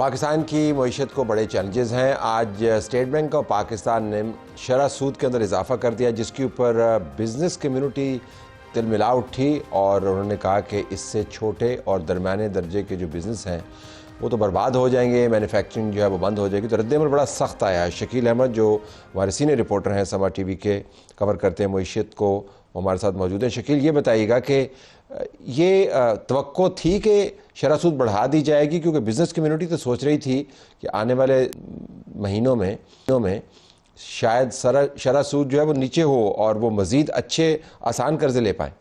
पाकिस्तान की मईशत को बड़े चैलेंजेस हैं। आज स्टेट बैंक ऑफ पाकिस्तान ने शरह सूद के अंदर इजाफा कर दिया, जिसके ऊपर बिज़नेस कम्युनिटी तिलमिला उठी और उन्होंने कहा कि इससे छोटे और दरमियाने दर्जे के जो बिज़नेस हैं वो तो बर्बाद हो जाएंगे, मैन्युफैक्चरिंग जो है वो बंद हो जाएगी। तो रद्द-ए-अमल बड़ा सख्त आया है। शकील अहमद जो हमारे सीनियर रिपोर्टर हैं, समा टीवी के, कवर करते हैं मईशत को, हमारे साथ मौजूद हैं। शकील, ये बताइएगा कि ये तवक्को थी कि शरह सूद बढ़ा दी जाएगी, क्योंकि बिज़नेस कम्युनिटी तो सोच रही थी कि आने वाले महीनों में शायद शरह सूद जो है वो नीचे हो और वो मज़ीद अच्छे आसान कर्जे ले पाएँ।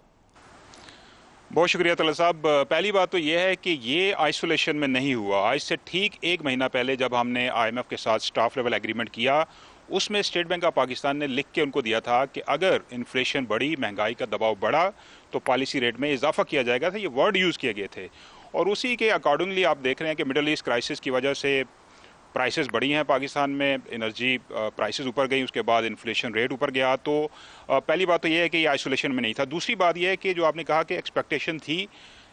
बहुत शुक्रिया तलत साहब। पहली बात तो ये है कि ये आइसोलेशन में नहीं हुआ। आज से ठीक एक महीना पहले जब हमने IMF के साथ स्टाफ लेवल एग्रीमेंट किया, उसमें स्टेट बैंक ऑफ पाकिस्तान ने लिख के उनको दिया था कि अगर इन्फ्लेशन बढ़ी, महंगाई का दबाव बढ़ा तो पॉलिसी रेट में इजाफा किया जाएगा था। ये वर्ड यूज़ किए गए थे और उसी के अकॉर्डिंगली आप देख रहे हैं कि मिडल ईस्ट क्राइसिस की वजह से प्राइसेस बढ़ी हैं पाकिस्तान में, एनर्जी प्राइसेस ऊपर गई, उसके बाद इन्फ्लेशन रेट ऊपर गया। तो पहली बात तो ये है कि ये आइसोलेशन में नहीं था। दूसरी बात ये है कि जो आपने कहा कि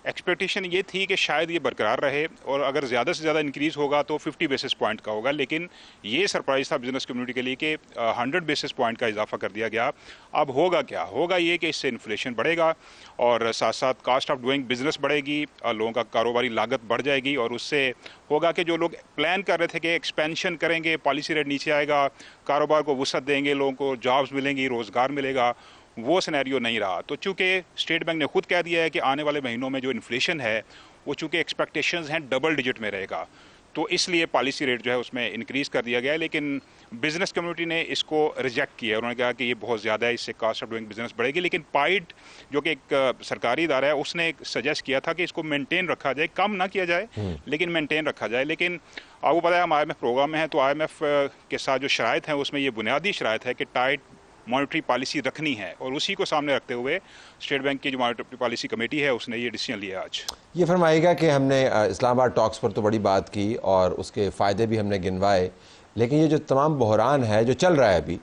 एक्सपेक्टेशन ये थी कि शायद ये बरकरार रहे और अगर ज़्यादा से ज़्यादा इंक्रीज़ होगा तो 50 बेसिस पॉइंट का होगा, लेकिन ये सरप्राइज़ था बिजनेस कम्युनिटी के लिए कि 100 बेसिस पॉइंट का इजाफा कर दिया गया। अब होगा क्या? होगा ये कि इससे इन्फ्लेशन बढ़ेगा और साथ साथ कास्ट ऑफ डूइंग बिजनेस बढ़ेगी, लोगों का कारोबारी लागत बढ़ जाएगी और उससे होगा कि जो लोग प्लान कर रहे थे कि एक्सपेंशन करेंगे, पॉलिसी रेट नीचे आएगा, कारोबार को वसअत देंगे, लोगों को जॉब्स मिलेंगी, रोज़गार मिलेगा, वो सिनेरियो नहीं रहा। तो चूंकि स्टेट बैंक ने खुद कह दिया है कि आने वाले महीनों में जो इन्फ्लेशन है वो चूंकि एक्सपेक्टेशंस हैं डबल डिजिट में रहेगा, तो इसलिए पॉलिसी रेट जो है उसमें इंक्रीज़ कर दिया गया है। लेकिन बिजनेस कम्युनिटी ने इसको रिजेक्ट किया। उन्होंने कहा कि ये बहुत ज़्यादा है, इससे कास्ट ऑफ डूइंग बिजनेस बढ़ेगी। लेकिन पाइड जो कि एक सरकारी इदारा है, उसने सजेस्ट किया था कि इसको मेंटेन रखा जाए, कम ना किया जाए लेकिन मेंटेन रखा जाए। लेकिन आपको पता है हम IMF प्रोग्राम में हैं, तो IMF के साथ जो शराइत हैं उसमें ये बुनियादी शराइत है कि टाइट मॉनेटरी पॉलिसी रखनी है और उसी को सामने रखते हुए स्टेट बैंक की जो मॉनेटरी पॉलिसी कमेटी है उसने ये डिसीजन लिया। आज ये फरमाइएगा कि हमने इस्लामाबाद टॉक्स पर तो बड़ी बात की और उसके फ़ायदे भी हमने गिनवाए, लेकिन ये जो तमाम बहरान है जो चल रहा है अभी,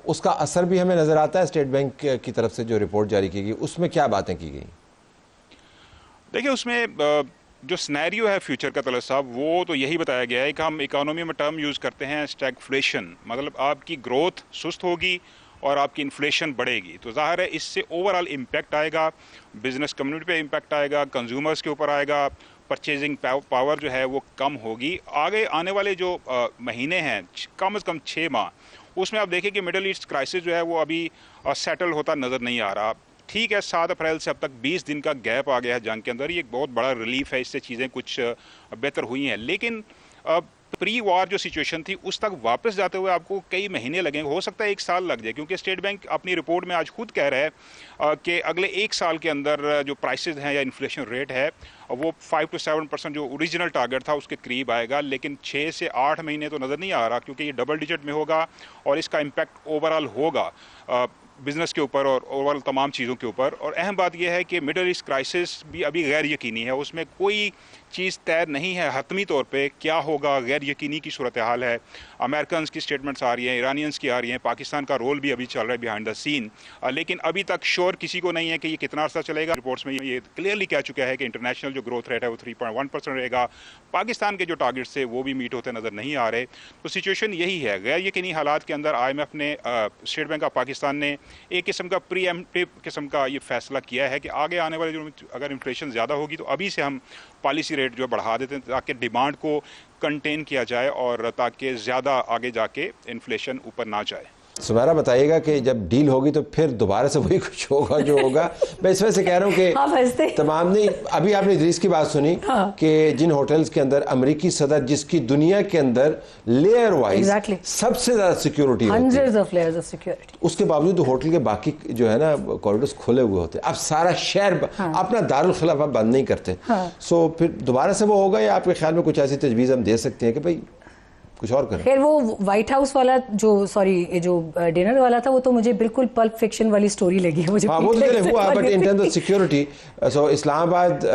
उसका असर भी हमें नज़र आता है। स्टेट बैंक की तरफ से जो रिपोर्ट जारी की गई उसमें क्या बातें की गई? देखिए, उसमें जो स्नैरियो है फ्यूचर का तलत साहब, वो तो यही बताया गया है कि हम इकोनॉमी में टर्म यूज़ करते हैं स्टैगफ्लेशन, मतलब आपकी ग्रोथ सुस्त होगी और आपकी इन्फ्लेशन बढ़ेगी। तो ज़ाहिर है इससे ओवरऑल इम्पैक्ट आएगा, बिजनेस कम्युनिटी पे इम्पैक्ट आएगा, कंज्यूमर्स के ऊपर आएगा, परचेजिंग पावर जो है वो कम होगी। आगे आने वाले जो महीने हैं, कम से कम 6 माह, उसमें आप देखें कि मिडल ईस्ट क्राइसिस जो है वो अभी सेटल होता नज़र नहीं आ रहा। ठीक है, 7 अप्रैल से अब तक 20 दिन का गैप आ गया है जंग के अंदर, ये एक बहुत बड़ा रिलीफ है, इससे चीज़ें कुछ बेहतर हुई हैं। लेकिन प्री वॉर जो सिचुएशन थी उस तक वापस जाते हुए आपको कई महीने लगेंगे, हो सकता है 1 साल लग जाए, क्योंकि स्टेट बैंक अपनी रिपोर्ट में आज खुद कह रहा है कि अगले 1 साल के अंदर जो प्राइसेस हैं या इन्फ्लेशन रेट है वो 5 to 7% जो ओरिजिनल टारगेट था उसके करीब आएगा। लेकिन 6 से 8 महीने तो नज़र नहीं आ रहा, क्योंकि ये डबल डिजिट में होगा और इसका इम्पैक्ट ओवरऑल होगा बिजनेस के ऊपर और ओवरऑल तमाम चीज़ों के ऊपर। और अहम बात यह है कि मिडल ईस्ट क्राइसिस भी अभी गैर यकीनी है, उसमें कोई चीज़ तय नहीं है हतमी तौर पे क्या होगा, गैर यकीनी की सूरत हाल है। अमेरिकन की स्टेटमेंट्स आ रही हैं, ईरानियंस की आ रही हैं, पाकिस्तान का रोल भी अभी चल रहा है बिहाइंड द सीन, लेकिन अभी तक श्योर किसी को नहीं है कि ये कितना अर्सा चलेगा। रिपोर्ट्स में ये क्लियरली कह चुका है कि इंटरनेशनल जो ग्रोथ रेट है वो 3.1% रहेगा। पाकिस्तान के जो टारगेट्स थे वो भी मीट होते नज़र नहीं आ रहे। तो सिचुएशन यही है, गैर यकीनी हालात के अंदर IMF ने, स्टेट बैंक ऑफ पाकिस्तान ने एक किस्म का प्रीएम्प्टिव किस्म का ये फैसला किया है कि आगे आने वाले जो अगर इन्फ्लेशन ज़्यादा होगी तो अभी से हम पॉलिसी रेट जो बढ़ा देते हैं ताकि डिमांड को कंटेन किया जाए और ताकि ज़्यादा आगे जाके इन्फ्लेशन ऊपर ना जाए। सुमेरा, बताइएगा कि जब डील होगी तो फिर दोबारा से वही कुछ होगा जो होगा? मैं इस वजह से कह रहा हूँ कि तमाम नहीं, अभी आपने इदरीस की बात सुनी कि जिन होटल्स के अंदर अमेरिकी सदर, जिसकी दुनिया के अंदर लेयर वाइज सबसे ज्यादा सिक्योरिटी होती है, उसके बावजूद होटल के बाकी जो है ना कॉरिडोर्स खुले हुए होते हैं। अब सारा शहर अपना दारुल खिलाफा बंद नहीं करते। सो फिर दोबारा से वो होगा, या आपके ख्याल में कुछ ऐसी तजवीज़ हम दे सकते हैं कि भाई कुछ और करें? खैर, वो व्हाइट हाउस वाला जो डिनर वाला था वो तो मुझे बिल्कुल पल्प फिक्शन वाली स्टोरी लगी है मुझे। हाँ, वो तो हुआ, but in terms of security, so Islamabad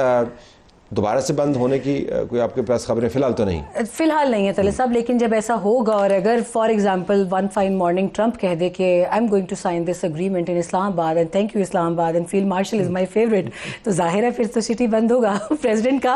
दोबारा से बंद होने की कोई आपके पास खबरें फिलहाल तो नहीं? फिलहाल नहीं है तले साहब, लेकिन जब ऐसा होगा और अगर for example one fine morning Trump कह दे कि I am going to sign this agreement in Islamabad and thank you Islamabad and field marshal is my favourite, तो जाहिर है फिर तो सिटी बंद होगा। प्रेसिडेंट का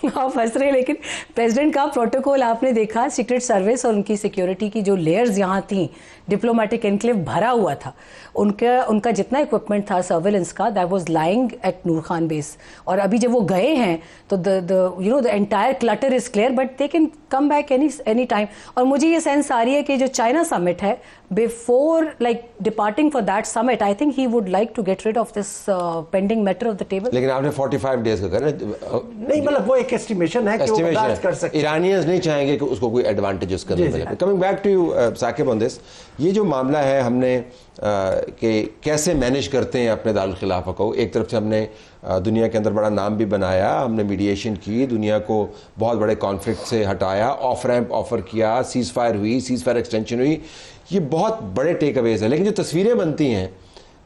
आप हंस रहे, लेकिन प्रेसिडेंट का प्रोटोकॉल आपने देखा, सीक्रेट सर्विस और उनकी सिक्योरिटी की जो लेयर्स यहाँ थी, डिप्लोमेटिक एनक्लेव भरा हुआ था, उनका जितना इक्विपमेंट था सर्वेलेंस का, that was lying at Noor Khan base. और अभी जब वो गए हैं तो the entire clutter is clear, but they can come back any time. और मुझे ये सेंस आ रही है कि जो चाइना समिट है, before like departing for that summit, I think he would like to get rid of this pending matter of the table. लेकिन आपने 45 डेज का कहा नहीं, मतलब वो एक एस्टिमेशन है कि वो बर्दाश्त कर सकते हैं। ईरानियंस नहीं चाहेंगे कि उसको कोई एडवांटेज उसके अंदर मिले। Coming back to you Saqib on this, ये जो मामला है हमने कि कैसे मैनेज करते हैं अपने दारुल खिलाफा को, एक तरफ से हमने दुनिया के अंदर बड़ा नाम भी बनाया, हमने मीडिएशन की, दुनिया को बहुत बड़े कॉन्फ्लिक्ट से हटाया, ऑफ रैंप ऑफर किया, सीज फायर हुई, सीज फायर एक्सटेंशन हुई, ये बहुत बड़े टेक अवेज हैं। लेकिन जो तस्वीरें बनती हैं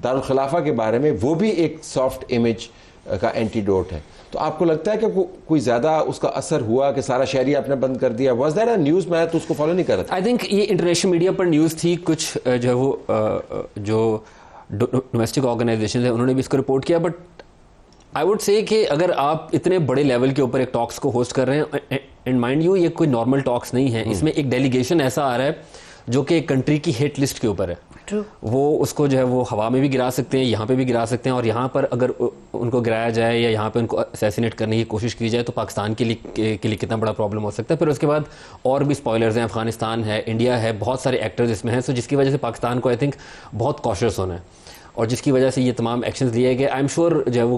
दारुल खिलाफा के बारे में, वो भी एक सॉफ्ट इमेज का एंटीडोट है। तो आपको लगता है कि कोई ज़्यादा उसका असर हुआ कि सारा शहरी आपने बंद कर दिया? Was that a news? मैं तो उसको फॉलो नहीं कर रहा था। आई थिंक ये इंटरनेशनल मीडिया पर न्यूज़ थी, कुछ जो है वो जो डोमेस्टिक ऑर्गेनाइजेशन है उन्होंने भी इसको रिपोर्ट किया, बट आई वुड से कि अगर आप इतने बड़े लेवल के ऊपर एक टॉक्स को होस्ट कर रहे हैं, एंड माइंड यू ये कोई नॉर्मल टॉक्स नहीं है, इसमें एक डेलीगेशन ऐसा आ रहा है जो कि एक कंट्री की हिट लिस्ट के ऊपर है। True. वो उसको जो है वो हवा में भी गिरा सकते हैं, यहाँ पे भी गिरा सकते हैं, और यहाँ पर अगर उनको गिराया जाए या यहाँ पे उनको असैसिनेट करने की कोशिश की जाए तो पाकिस्तान के लिए कितना बड़ा प्रॉब्लम हो सकता है। फिर उसके बाद और भी स्पॉयलर्स हैं, अफगानिस्तान है, इंडिया है, बहुत सारे एक्टर्स इसमें हैं, सो जिसकी वजह से पाकिस्तान को आई थिंक बहुत कॉशियस होना है, और जिसकी वजह से ये तमाम एक्शंस लिए गए। आई एम श्योर जो है वो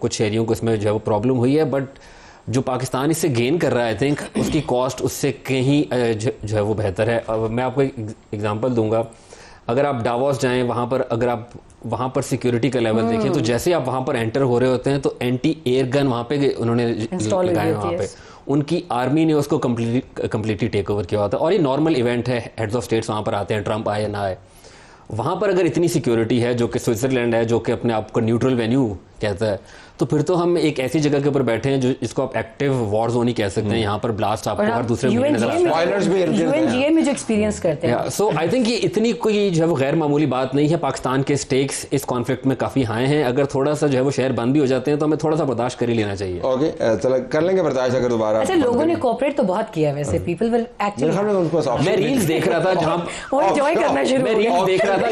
कुछ शहरियों को इसमें जो है वो प्रॉब्लम हुई है, बट जो पाकिस्तान इससे गेन कर रहा है आई थिंक उसकी कॉस्ट उससे कहीं जो है वो बेहतर है। अब मैं आपको एक एग्जांपल दूंगा, अगर आप डावोस जाएं, वहाँ पर अगर आप वहाँ पर सिक्योरिटी का लेवल देखें तो जैसे आप वहाँ पर एंटर हो रहे होते हैं तो एंटी एयर गन वहाँ पे उन्होंने लगाए, वहाँ पे उनकी आर्मी ने उसको कम्प्लीटली टेक ओवर किया होता है। और ये नॉर्मल इवेंट है, हेड्स ऑफ स्टेट्स वहाँ पर आते हैं, ट्रंप आए ना आए, वहाँ पर अगर इतनी सिक्योरिटी है, जो कि स्विट्जरलैंड है जो कि अपने आप को न्यूट्रल वेन्यू कहता है, तो फिर तो हम एक ऐसी जगह के ऊपर बैठे हैं जो जिसको आप एक्टिव वॉर जोन ही कह सकते हैं। यहाँ पर ब्लास्ट आपको हर दूसरे महीने नजर यूएनजीए में जो एक्सपीरियंस करते हैं। सो आई थिंक ये इतनी कोई जो है वो गैर मामूली बात नहीं है। पाकिस्तान के स्टेक्स इस कॉन्फ्लिक्ट में काफी हाई हैं, अगर थोड़ा सा जो है वो शहर बंद भी हो जाते हैं तो हमें थोड़ा सा बर्दाश्त कर ही लेना चाहिए। ओके, चलो कर लेंगे बर्दाश्त अगर दोबारा। अच्छा, लोगों ने कोऑपरेट तो बहुत किया वैसे, पीपल विल एक्चुअली। मैं रील्स देख रहा था जहाँ एंजॉय करना शुरू, मैं रील्स देख रहा था,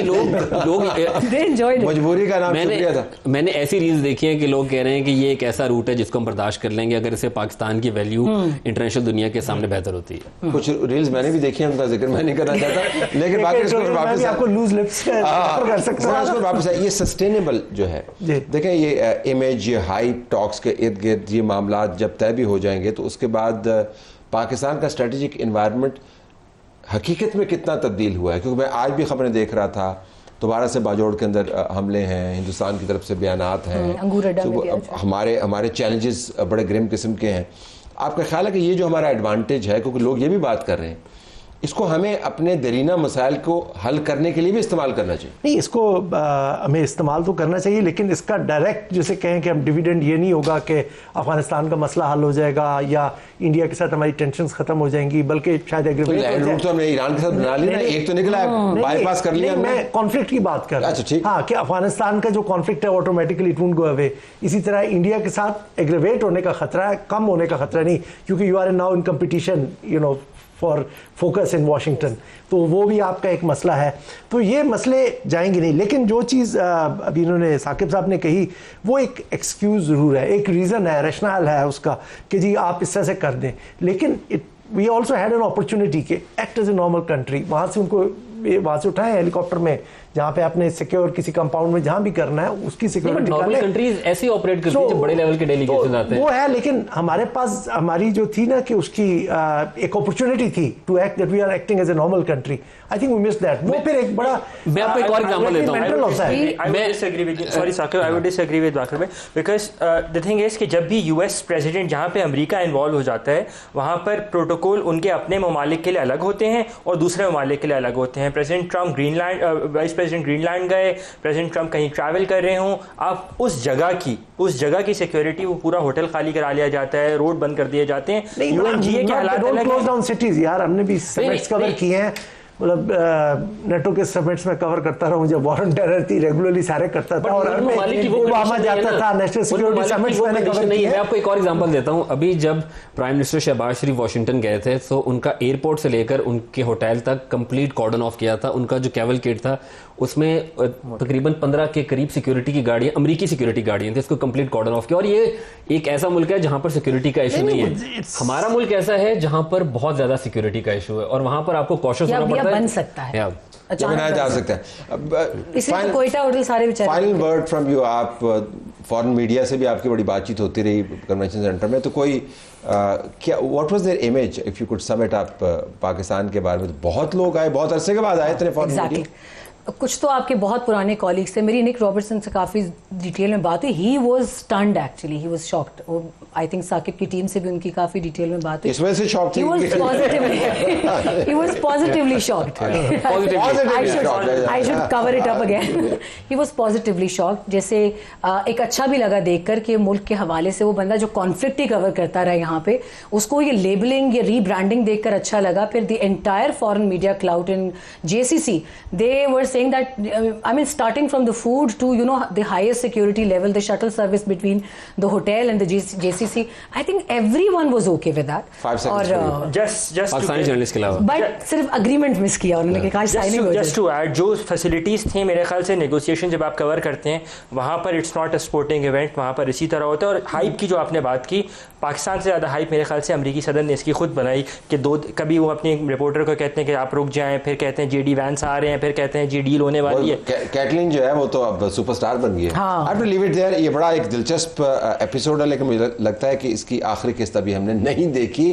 लोग एंजॉय, मजबूरी का नाम शुक्रिया था। मैंने ऐसी रील्स देखी है कि लोग कह रहे हैं कि ये एक ऐसा रूट है जिसको हम बर्दाश्त कर लेंगे अगर इसे पाकिस्तान की वैल्यू इंटरनेशनल दुनिया के सामने बेहतर होती है। कुछ रील्स मैंने भी देखी हैं, उनका जिक्र मैं नहीं करना चाहता, लेकिन बाकी इसको वापस आपको लूज लिप्स कर सकता हूं। वापस ये सस्टेनेबल जो है, देखें ये इमेज, ये हाइप टॉक्स के इर्द गिर्द ये मामला जब तय भी हो जाएंगे तो उसके बाद पाकिस्तान का स्ट्रेटेजिक एनवायरनमेंट हकीकत में कितना तब्दील हुआ है। क्योंकि मैं आज भी खबरें देख रहा था, दोबारा से बाजोड़ के अंदर हमले हैं, हिंदुस्तान की तरफ से बयानात हैं, तो हमारे चैलेंजेस बड़े ग्रिम किस्म के हैं। आपका ख्याल है कि ये जो हमारा एडवांटेज है, क्योंकि लोग ये भी बात कर रहे हैं, इसको हमें अपने दरीना मसाइल को हल करने के लिए भी इस्तेमाल करना चाहिए? नहीं, इसको हमें इस्तेमाल तो करना चाहिए, लेकिन इसका डायरेक्ट जैसे कहें कि हम डिविडेंड ये नहीं होगा कि अफगानिस्तान का मसला हल हो जाएगा या इंडिया के साथ हमारी टेंशन्स खत्म हो जाएंगी, बल्कि शायद एग्रीमेंट तो हमने ईरान के साथ बना लिया, एक तो निकला, बाईपास कर लिया। मैं कॉन्फ्लिक्ट की बात कर रहा हूं। हाँ, कि अफगानिस्तान का जो कॉन्फ्लिक्ट है automatically it won't go away. इसी तरह इंडिया के साथ एग्रीवेट होने का खतरा है, कम होने का खतरा नहीं, क्योंकि you are now in competition for focus in Washington, तो वो भी आपका एक मसला है। तो ये मसले जाएंगे नहीं, लेकिन जो चीज़ अभी इन्होंने साकिब साहब ने कही वो एक एक्सक्यूज़ ज़रूर है, एक रीज़न है, रैशनल है उसका कि जी आप इस तरह से कर दें, लेकिन we also had an opportunity के act as a normal country. वहाँ से उनको वहाँ से उठाएं हेलीकॉप्टर में, जहाँ पे आपने सिक्योर किसी कंपाउंड में जहाँ भी करना है उसकी सिक्योरिटी। नॉर्मल कंट्रीज ऐसे ऑपरेट करती हैं जब बड़े लेवल के डेलीगेशन आते हैं, वो है। लेकिन हमारे पास हमारी जो थी ना कि उसकी एक अपॉर्चुनिटी थी to act that we are acting as a normal country. I think we miss that. वो फिर एक बड़ा, मैं आपको एक और एग्जांपल देता हूं। मैं disagree with, sorry Saqib, I would disagree with Waqir भाई, बिकॉज द थिंग इज कि जब भी यूएस प्रेसिडेंट जहाँ पे अमेरिका इन्वॉल्व हो जाता है वहाँ पर प्रोटोकॉल उनके अपने ममालिक के लिए अलग होते हैं और दूसरे ममालिक के लिए अलग होते हैं। President Trump Greenland, vice president Greenland गए, प्रेसिडेंट ट्रंप कहीं ट्रैवल कर रहे हों, आप उस जगह की सिक्योरिटी, वो पूरा होटल खाली करा लिया जाता है, रोड बंद कर दिए जाते हैं। यूएनजीए के हालात अलग हैं यार, हमने भी समिट्स कवर किए हैं, मतलब नेटो के समिट्स में कवर करता रहा हूँ, जब वॉर ऑन टेरर थी रेगुलरली सारे करता था, और ओबामा जाता था, नेशनल सिक्योरिटी समिट्स मैंने कवर किए। मैं आपको एक और एग्जांपल देता हूँ। अभी जब प्राइम मिनिस्टर शहबाज शरीफ वाशिंगटन गए थे, तो उनका एयरपोर्ट से लेकर उनके होटल तक कंप्लीट कॉर्डन ऑफ किया था। उनका जो कैवलकेड था उसमें तकरीबन 15 के करीब सिक्योरिटी की गाड़ियां, अमेरिकी सिक्योरिटी गाड़ियां थी, इसको कंप्लीट कॉर्डन ऑफ किया। और ये एक ऐसा मुल्क है जहां पर सिक्योरिटी का इशू नहीं है। हमारा मुल्क ऐसा है जहां पर बहुत ज्यादा सिक्योरिटी का इशू है, और वहां पर आपको कॉशियस होना पड़ता है। बन सकता है, बनाया जा सकता है। इसलिए कोयटा होटल सारे बेचारे। Final word from you. आप फॉरेन मीडिया से भी आपकी बड़ी बातचीत होती रही कन्वेंशन सेंटर में, तो कोई क्या what was their image, if you could sum it up Pakistan के बारे में? बहुत लोग आए, बहुत अरसे के बाद आए इतने फॉरेन मीडिया। कुछ तो आपके बहुत पुराने कॉलीग्स थे। मेरी निक रॉबर्टसन से काफ़ी डिटेल में बात हुई। He was stunned actually, he was shocked. I think Saqib की टीम से भी उनकी काफ़ी डिटेल में बात हुई। इस वजह से शॉक थी। He was positively shocked. I should cover it up again. He was positively shocked. जैसे एक अच्छा भी लगा देखकर कि मुल्क के हवाले से वो बंदा जो कॉन्फ्लिक्ट ही कवर करता रहा यहाँ पे, उसको ये लेबलिंग, ये रीब्रांडिंग देखकर अच्छा लगा। फिर the entire foreign media cloud in JCC, they were saying that I mean starting from the food to the highest security level, the shuttle service between the hotel and the JCC, I think everyone was okay with that. 5 seconds और just Pakistani journalist के अलावा, but सिर्फ agreement miss किया उन्होंने, कहा signing हो जाए। Just to add, जो फैसिलिटीज थी मेरे ख्याल से नेगोशिएशन जब आप कवर करते हैं वहाँ पर it's not a sporting event, वहाँ पर इसी तरह होता है। और हाइप की जो आपने बात की, पाकिस्तान से ज़्यादा हाइप मेरे ख्याल से अमेरिकी सदर ने इसकी खुद बनाई कि कभी वो अपने रिपोर्टर को कहते हैं कि आप रुक जाएं, फिर कहते हैं JD वैंस आ रहे हैं, फिर कहते हैं डील होने वाली है। कैटलिन जो है वो तो अब सुपरस्टार बन गई है। I have to leave it there. ये बड़ा एक दिलचस्प एपिसोड है, लेकिन मुझे लगता है कि इसकी आखिरी किस्त अभी हमने नहीं देखी।